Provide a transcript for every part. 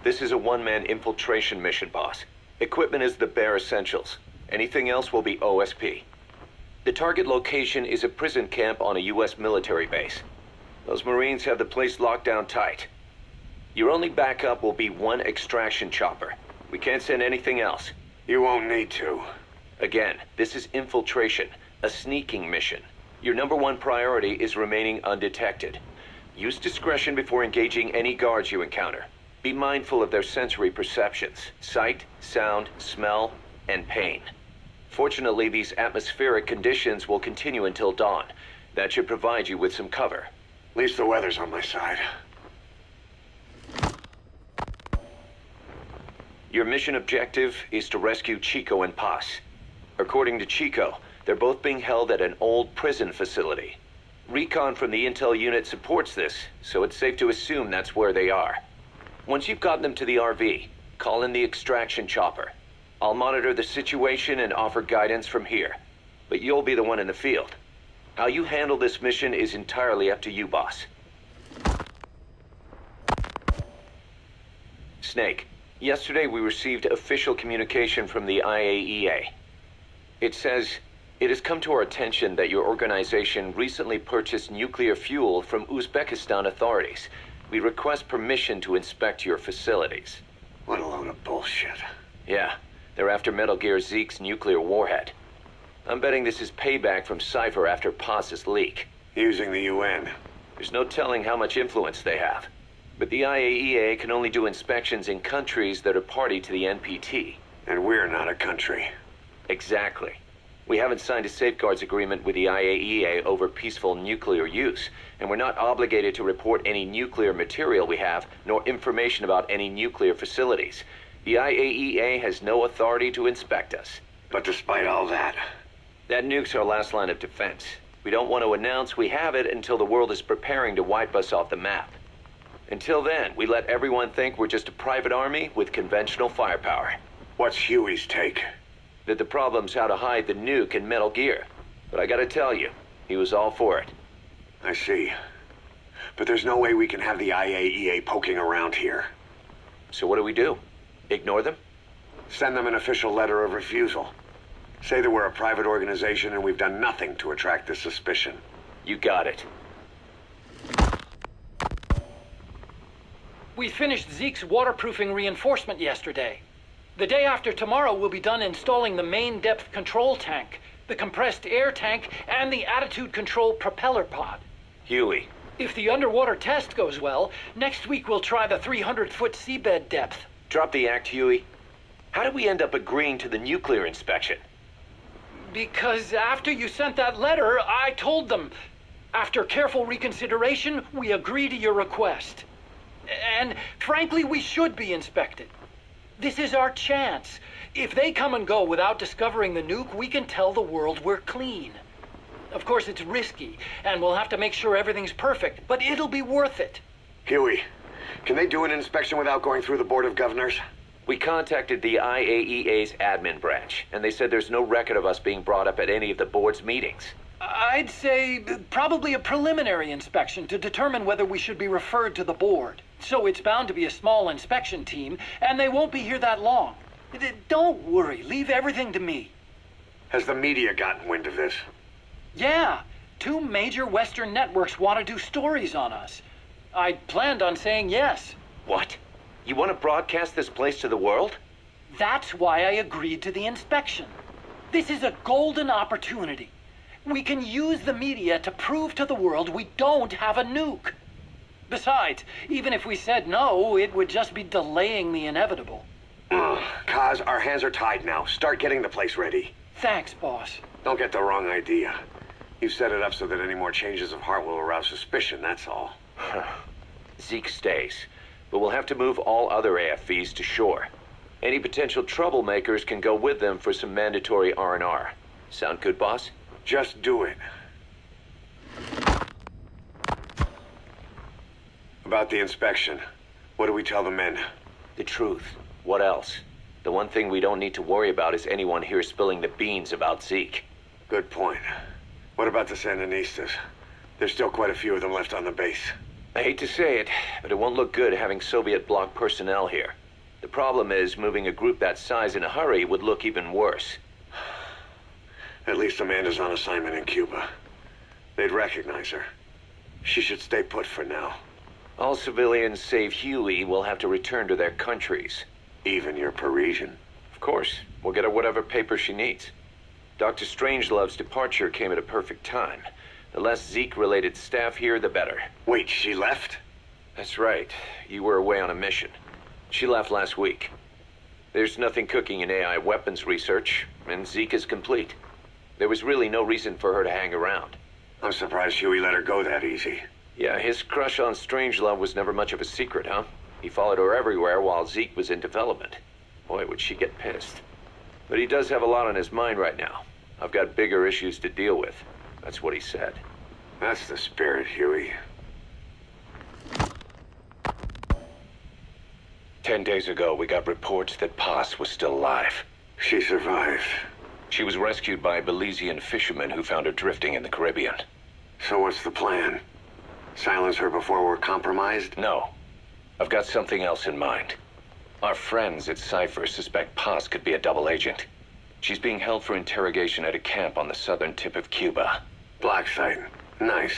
This is a one-man infiltration mission, boss. Equipment is the bare essentials. Anything else will be OSP. The target location is a prison camp on a U.S. military base. Those Marines have the place locked down tight. Your only backup will be one extraction chopper. We can't send anything else. You won't need to. Again, this is infiltration, a sneaking mission. Your number one priority is remaining undetected. Use discretion before engaging any guards you encounter. Be mindful of their sensory perceptions: sight, sound, smell, and pain. Fortunately, these atmospheric conditions will continue until dawn. That should provide you with some cover. At least the weather's on my side. Your mission objective is to rescue Chico and Paz. According to Chico, they're both being held at an old prison facility. Recon from the intel unit supports this, so it's safe to assume that's where they are. Once you've gotten them to the RV, call in the extraction chopper. I'll monitor the situation and offer guidance from here, but you'll be the one in the field. How you handle this mission is entirely up to you, boss. Snake, yesterday we received official communication from the IAEA. It says, "It has come to our attention that your organization recently purchased nuclear fuel from Uzbekistan authorities. We request permission to inspect your facilities." What a load of bullshit. Yeah, they're after Metal Gear Zeke's nuclear warhead. I'm betting this is payback from Cypher after Paz's leak. Using the UN. There's no telling how much influence they have. But the IAEA can only do inspections in countries that are party to the NPT. And we're not a country. Exactly. We haven't signed a safeguards agreement with the IAEA over peaceful nuclear use, and we're not obligated to report any nuclear material we have, nor information about any nuclear facilities. The IAEA has no authority to inspect us. But despite all that... That nuke's our last line of defense. We don't want to announce we have it until the world is preparing to wipe us off the map. Until then, we let everyone think we're just a private army with conventional firepower. What's Huey's take? That the problem's how to hide the nuke in Metal Gear. But I gotta tell you, he was all for it. I see. But there's no way we can have the IAEA poking around here. So what do? Ignore them? Send them an official letter of refusal. Say that we're a private organization and we've done nothing to attract this suspicion. You got it. We finished Zeke's waterproofing reinforcement yesterday. The day after tomorrow, we'll be done installing the main depth control tank, the compressed air tank, and the attitude control propeller pod. Huey. If the underwater test goes well, next week we'll try the 300-foot seabed depth. Drop the act, Huey. How did we end up agreeing to the nuclear inspection? Because after you sent that letter, I told them. After careful reconsideration, we agree to your request. And frankly, we should be inspected. This is our chance. If they come and go without discovering the nuke, we can tell the world we're clean. Of course, it's risky, and we'll have to make sure everything's perfect, but it'll be worth it. Huey, can they do an inspection without going through the Board of Governors? We contacted the IAEA's admin branch, and they said there's no record of us being brought up at any of the board's meetings. I'd say probably a preliminary inspection to determine whether we should be referred to the board. So it's bound to be a small inspection team, and they won't be here that long. Don't worry, leave everything to me. Has the media gotten wind of this? Yeah, 2 major Western networks want to do stories on us. I planned on saying yes. What? You want to broadcast this place to the world? That's why I agreed to the inspection. This is a golden opportunity. We can use the media to prove to the world we don't have a nuke. Besides, even if we said no, it would just be delaying the inevitable. Kaz, our hands are tied now. Start getting the place ready. Thanks, boss. Don't get the wrong idea. You've set it up so that any more changes of heart will arouse suspicion, that's all. Zeke stays, but we'll have to move all other AFVs to shore. Any potential troublemakers can go with them for some mandatory R&R. Sound good, boss? Just do it. About the inspection, what do we tell the men? The truth. What else? The one thing we don't need to worry about is anyone here spilling the beans about Zeke. Good point. What about the Sandinistas? There's still quite a few of them left on the base. I hate to say it, but it won't look good having Soviet bloc personnel here. The problem is, moving a group that size in a hurry would look even worse. At least Amanda's on assignment in Cuba. They'd recognize her. She should stay put for now. All civilians save Huey will have to return to their countries. Even your Parisian? Of course, we'll get her whatever paper she needs. Dr. Strangelove's departure came at a perfect time. The less Zeke-related staff here, the better. Wait, she left? That's right. You were away on a mission. She left last week. There's nothing cooking in AI weapons research, and Zeke is complete. There was really no reason for her to hang around. I'm surprised Huey let her go that easy. Yeah, his crush on Strangelove was never much of a secret, huh? He followed her everywhere while Zeke was in development. Boy, would she get pissed. But he does have a lot on his mind right now. I've got bigger issues to deal with. That's what he said. That's the spirit, Huey. 10 days ago, we got reports that Paz was still alive. She survived. She was rescued by Belizean fishermen who found her drifting in the Caribbean. So what's the plan? Silence her before we're compromised? No. I've got something else in mind. Our friends at Cypher suspect Paz could be a double agent. She's being held for interrogation at a camp on the southern tip of Cuba. Black site. Nice.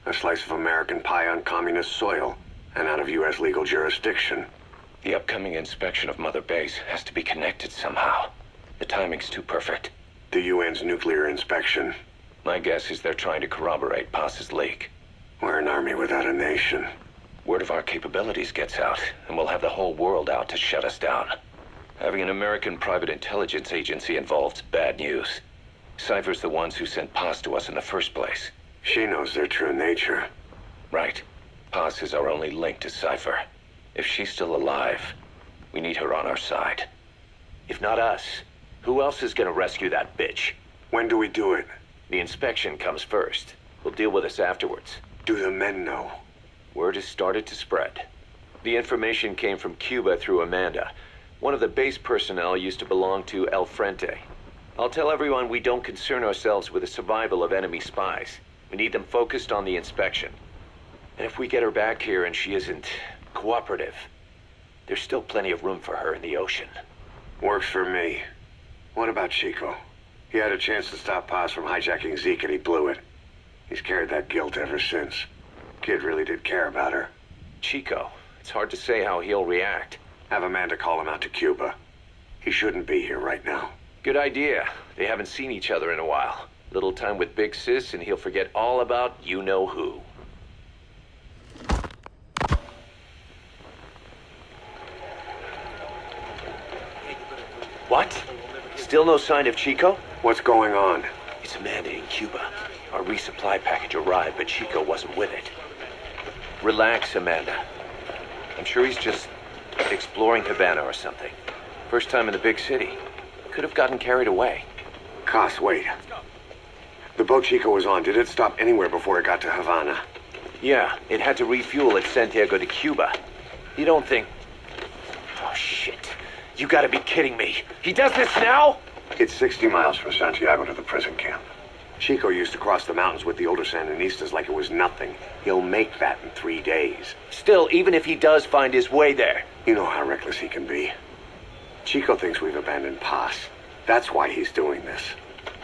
A slice of American pie on communist soil, and out of U.S. legal jurisdiction. The upcoming inspection of Mother Base has to be connected somehow. The timing's too perfect. The UN's nuclear inspection. My guess is they're trying to corroborate Paz's leak. We're an army without a nation. Word of our capabilities gets out, and we'll have the whole world out to shut us down. Having an American private intelligence agency involved's bad news. Cypher's the ones who sent Paz to us in the first place. She knows their true nature. Right. Paz is our only link to Cypher. If she's still alive, we need her on our side. If not us, who else is gonna rescue that bitch? When do we do it? The inspection comes first. We'll deal with us afterwards. Do the men know? Word has started to spread. The information came from Cuba through Amanda. One of the base personnel used to belong to El Frente. I'll tell everyone we don't concern ourselves with the survival of enemy spies. We need them focused on the inspection. And if we get her back here and she isn't cooperative, there's still plenty of room for her in the ocean. Works for me. What about Chico? He had a chance to stop Paz from hijacking Zeke and he blew it. He's carried that guilt ever since. Kid really did care about her. Chico, it's hard to say how he'll react. Have Amanda call him out to Cuba. He shouldn't be here right now. Good idea. They haven't seen each other in a while. Little time with Big Sis and he'll forget all about you-know-who. What? Still no sign of Chico? What's going on? It's Amanda in Cuba. Our resupply package arrived, but Chico wasn't with it. Relax, Amanda. I'm sure he's just exploring Havana or something. First time in the big city. Could have gotten carried away. Cos, wait. The boat Chico was on, did it stop anywhere before it got to Havana? Yeah, it had to refuel at Santiago de Cuba. You don't think... Oh, shit. You gotta be kidding me. He does this now? It's 60 miles from Santiago to the prison camp. Chico used to cross the mountains with the older Sandinistas like it was nothing. He'll make that in 3 days. Still, even if he does find his way there... You know how reckless he can be. Chico thinks we've abandoned Paz. That's why he's doing this.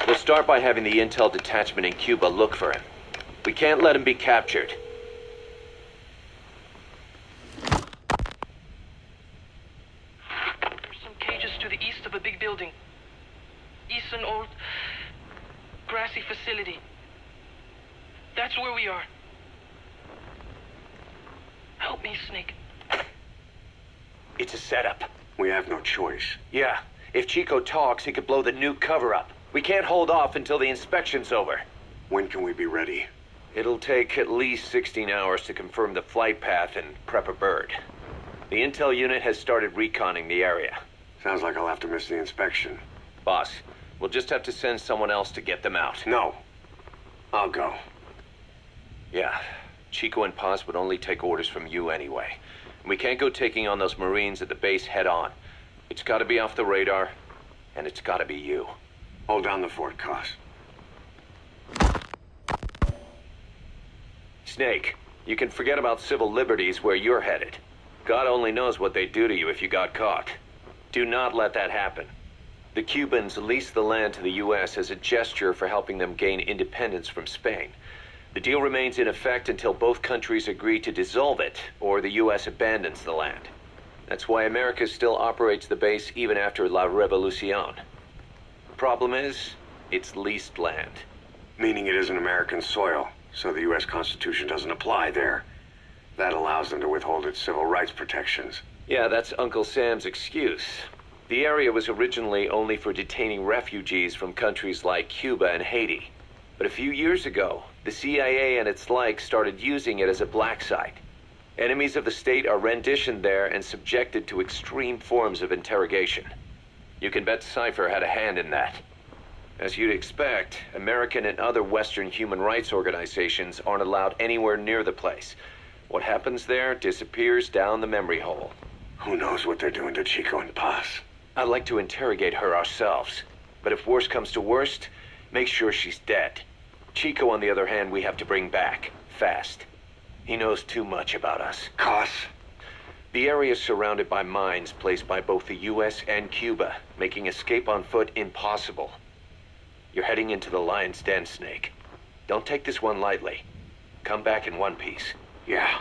We'll start by having the intel detachment in Cuba look for him. We can't let him be captured. There's some cages to the east of a big building. East an old grassy facility. That's where we are. Help me, Snake. It's a setup. We have no choice. Yeah, if Chico talks, he could blow the nuke cover up. We can't hold off until the inspection's over. When can we be ready? It'll take at least 16 hours to confirm the flight path and prep a bird. The intel unit has started reconning the area. Sounds like I'll have to miss the inspection. Boss, we'll just have to send someone else to get them out. No. I'll go. Yeah, Chico and Paz would only take orders from you anyway. We can't go taking on those Marines at the base head on. It's gotta be off the radar, and it's gotta be you. Hold down the fort, Cos. Snake, You can forget about civil liberties where you're headed. God only knows what they'd do to you if you got caught. Do not let that happen. The Cubans leased the land to the U.S. as a gesture for helping them gain independence from Spain. The deal remains in effect until both countries agree to dissolve it, or the U.S. abandons the land. That's why America still operates the base even after La Revolucion. Problem is, it's leased land. Meaning it isn't American soil, so the U.S. Constitution doesn't apply there. That allows them to withhold its civil rights protections. Yeah, that's Uncle Sam's excuse. The area was originally only for detaining refugees from countries like Cuba and Haiti. But a few years ago, the CIA and its like started using it as a black site. Enemies of the state are renditioned there and subjected to extreme forms of interrogation. You can bet Cypher had a hand in that. As you'd expect, American and other Western human rights organizations aren't allowed anywhere near the place. What happens there disappears down the memory hole. Who knows what they're doing to Chico and Paz? I'd like to interrogate her ourselves. But if worst comes to worst, make sure she's dead. Chico, on the other hand, we have to bring back. Fast. He knows too much about us. Cos? The area is surrounded by mines placed by both the U.S. and Cuba, making escape on foot impossible. You're heading into the Lion's Den, Snake. Don't take this one lightly. Come back in one piece. Yeah.